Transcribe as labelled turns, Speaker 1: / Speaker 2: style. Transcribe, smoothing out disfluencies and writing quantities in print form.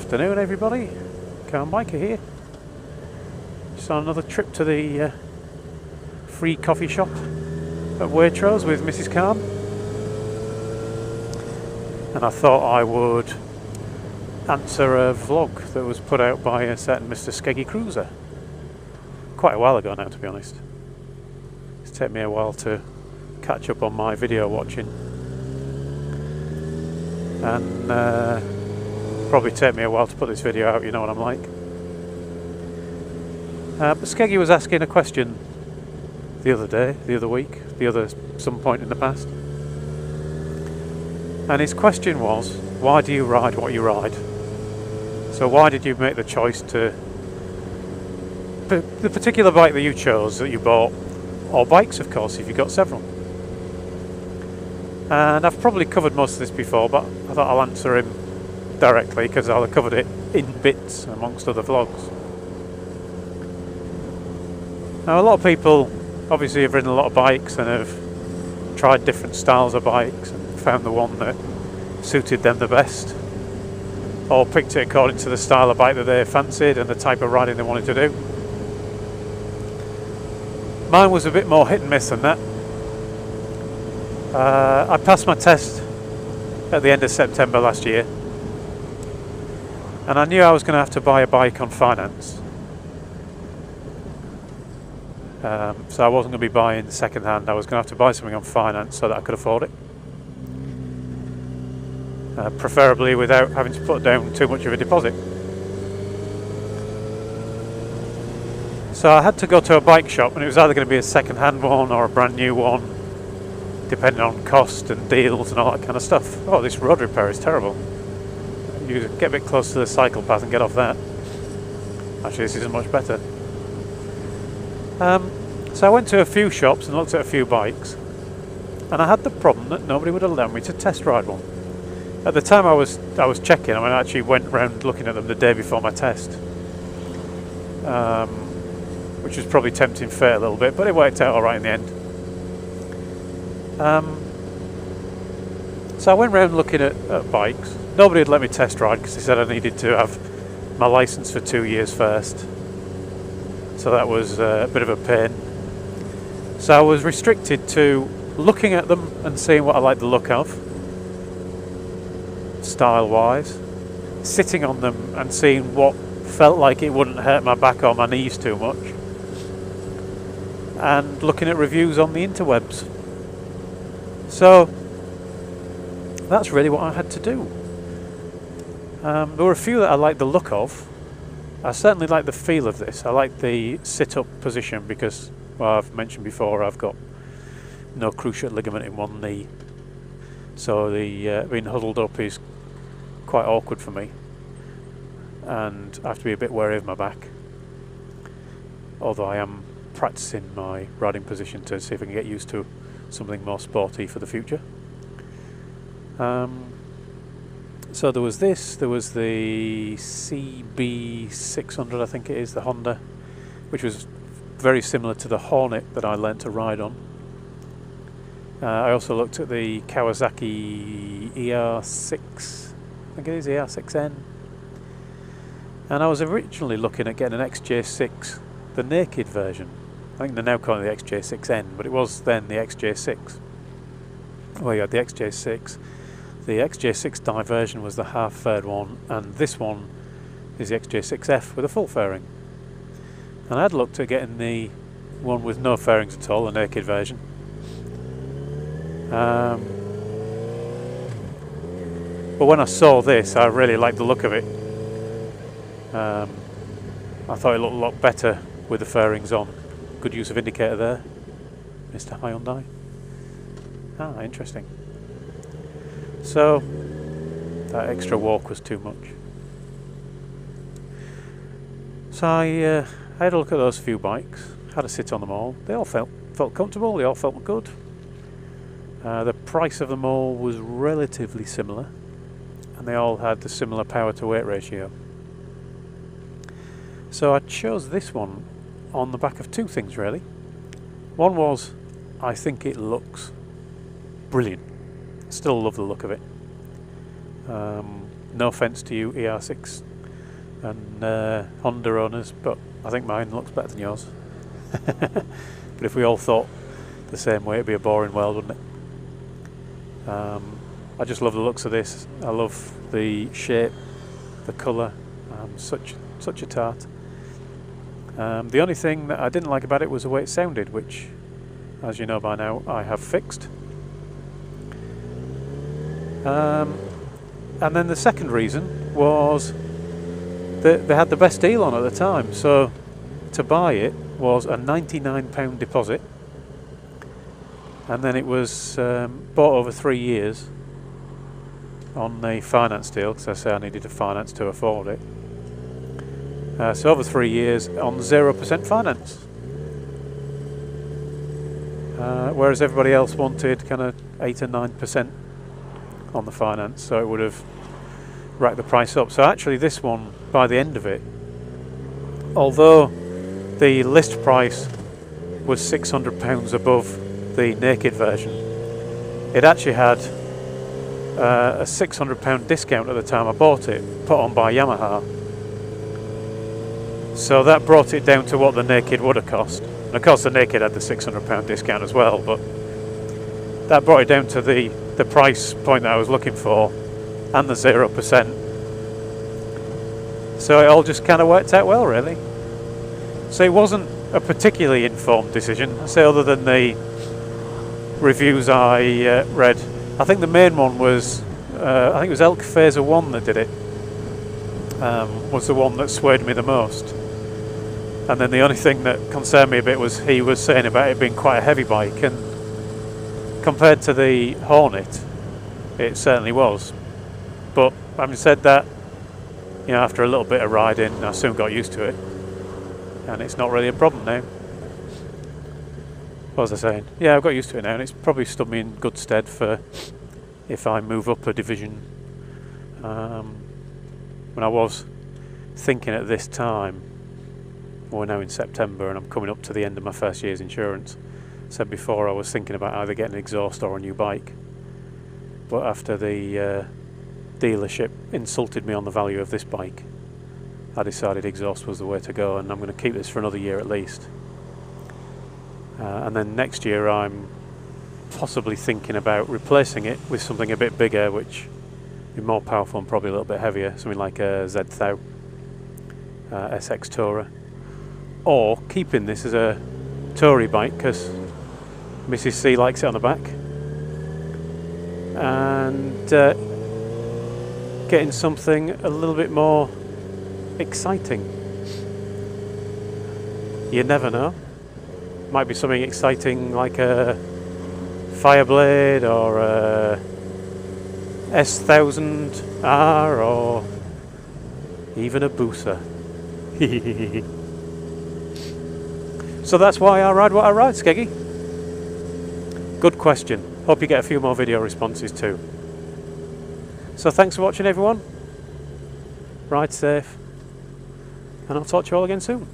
Speaker 1: Afternoon everybody, Calm Biker here. Just on another trip to the free coffee shop at Waitrose with Mrs. Calm. And I thought I would answer a vlog that was put out by a certain Mr. Skeggy Cruiser. Quite a while ago now, to be honest. It's taken me a while to catch up on my video watching. And probably take me a while to put this video out, you know what I'm like. But Skeggy was asking a question the other week, some point in the past. And his question was, why do you ride what you ride? So why did you make the choice to... the particular bike that you chose, that you bought, or bikes of course, if you got several. And I've probably covered most of this before, but I thought I'll answer him directly because I'll have covered it in bits amongst other vlogs. Now a lot of people obviously have ridden a lot of bikes and have tried different styles of bikes and found the one that suited them the best, or picked it according to the style of bike that they fancied and the type of riding they wanted to do. Mine was a bit more hit and miss than that. I passed my test at the end of September last year, and I knew I was going to have to buy a bike on finance. So I wasn't going to be buying second hand, I was going to have to buy something on finance so that I could afford it. Preferably without having to put down too much of a deposit. So I had to go to a bike shop, and it was either going to be a second hand one or a brand new one, depending on cost and deals and all that kind of stuff. Oh, this road repair is terrible. You get a bit close to the cycle path and get off that. Actually, this isn't much better. So I went to a few shops and looked at a few bikes, and I had the problem that nobody would allow me to test ride one. At the time I was checking, I actually went around looking at them the day before my test, which was probably tempting fate a little bit, but it worked out alright in the end. So I went around looking at bikes. Nobody had let me test ride because they said I needed to have my licence for 2 years first. So that was a bit of a pain. So I was restricted to looking at them and seeing what I liked the look of, style-wise, sitting on them and seeing what felt like it wouldn't hurt my back or my knees too much, and looking at reviews on the interwebs. So that's really what I had to do. There were a few that I liked the look of. I certainly like the feel of this. I like the sit-up position because, well, I've mentioned before, I've got no cruciate ligament in one knee, so the being huddled up is quite awkward for me, and I have to be a bit wary of my back, although I am practicing my riding position to see if I can get used to something more sporty for the future. So there was this, there was the CB600, I think it is, the Honda, which was very similar to the Hornet that I learnt to ride on. I also looked at the Kawasaki ER6, I think it is, ER6N. And I was originally looking at getting an XJ6, the naked version. I think they're now calling it the XJ6N, but it was then the XJ6. Well, you had the XJ6. The XJ6 diversion was the half-faired one, and this one is the XJ6F with a full fairing. And I'd looked at getting the one with no fairings at all, the naked version. But when I saw this, I really liked the look of it. I thought it looked a lot better with the fairings on. Good use of indicator there, Mr. Hyundai. Ah, interesting. So that extra walk was too much. So I had a look at those few bikes, had a sit on them all. They all felt comfortable, they all felt good. The price of them all was relatively similar, and they all had the similar power to weight ratio. So I chose this one on the back of two things really. One was, I think it looks brilliant. Still love the look of it. No offence to you ER6 and Honda owners, but I think mine looks better than yours. But if we all thought the same way, it'd be a boring world, wouldn't it? I just love the looks of this. I love the shape, the colour. Such a tart. The only thing that I didn't like about it was the way it sounded, which, as you know by now, I have fixed. And then the second reason was that they had the best deal on at the time. So to buy it was a £99 deposit, and then it was bought over 3 years on a finance deal, because I say I needed to finance to afford it. So over 3 years on 0% finance, whereas everybody else wanted kind of 8 or 9% on the finance, so it would have racked the price up. So actually this one, by the end of it, although the list price was £600 above the naked version, it actually had a £600 discount at the time I bought it, put on by Yamaha. So that brought it down to what the naked would have cost. And of course the naked had the £600 discount as well, but that brought it down to the price point that I was looking for, and the 0%. So it all just kind of worked out well, really. So it wasn't a particularly informed decision, I say, other than the reviews I read. I think the main one was, I think it was Elk Phaser 1 that did it, was the one that swayed me the most. And then the only thing that concerned me a bit was he was saying about it being quite a heavy bike, and compared to the Hornet, it certainly was. But having said that, you know, after a little bit of riding, I soon got used to it, and it's not really a problem now. What was I saying? Yeah, I've got used to it now, and it's probably stood me in good stead for if I move up a division. When I was thinking at this time, we're now in September and I'm coming up to the end of my first year's insurance. Said before, I was thinking about either getting an exhaust or a new bike, but after the dealership insulted me on the value of this bike, I decided exhaust was the way to go, and I'm going to keep this for another year at least. And then next year I'm possibly thinking about replacing it with something a bit bigger, which be more powerful and probably a little bit heavier, something like a Z1000 SX Tourer, or keeping this as a toury bike because Mrs. C likes it on the back, and getting something a little bit more exciting. You never know. Might be something exciting like a Fireblade or a S1000R or even a Booster. So that's why I ride what I ride, Skeggy. Good question. Hope you get a few more video responses too. So thanks for watching, everyone. Ride safe, and I'll talk to you all again soon.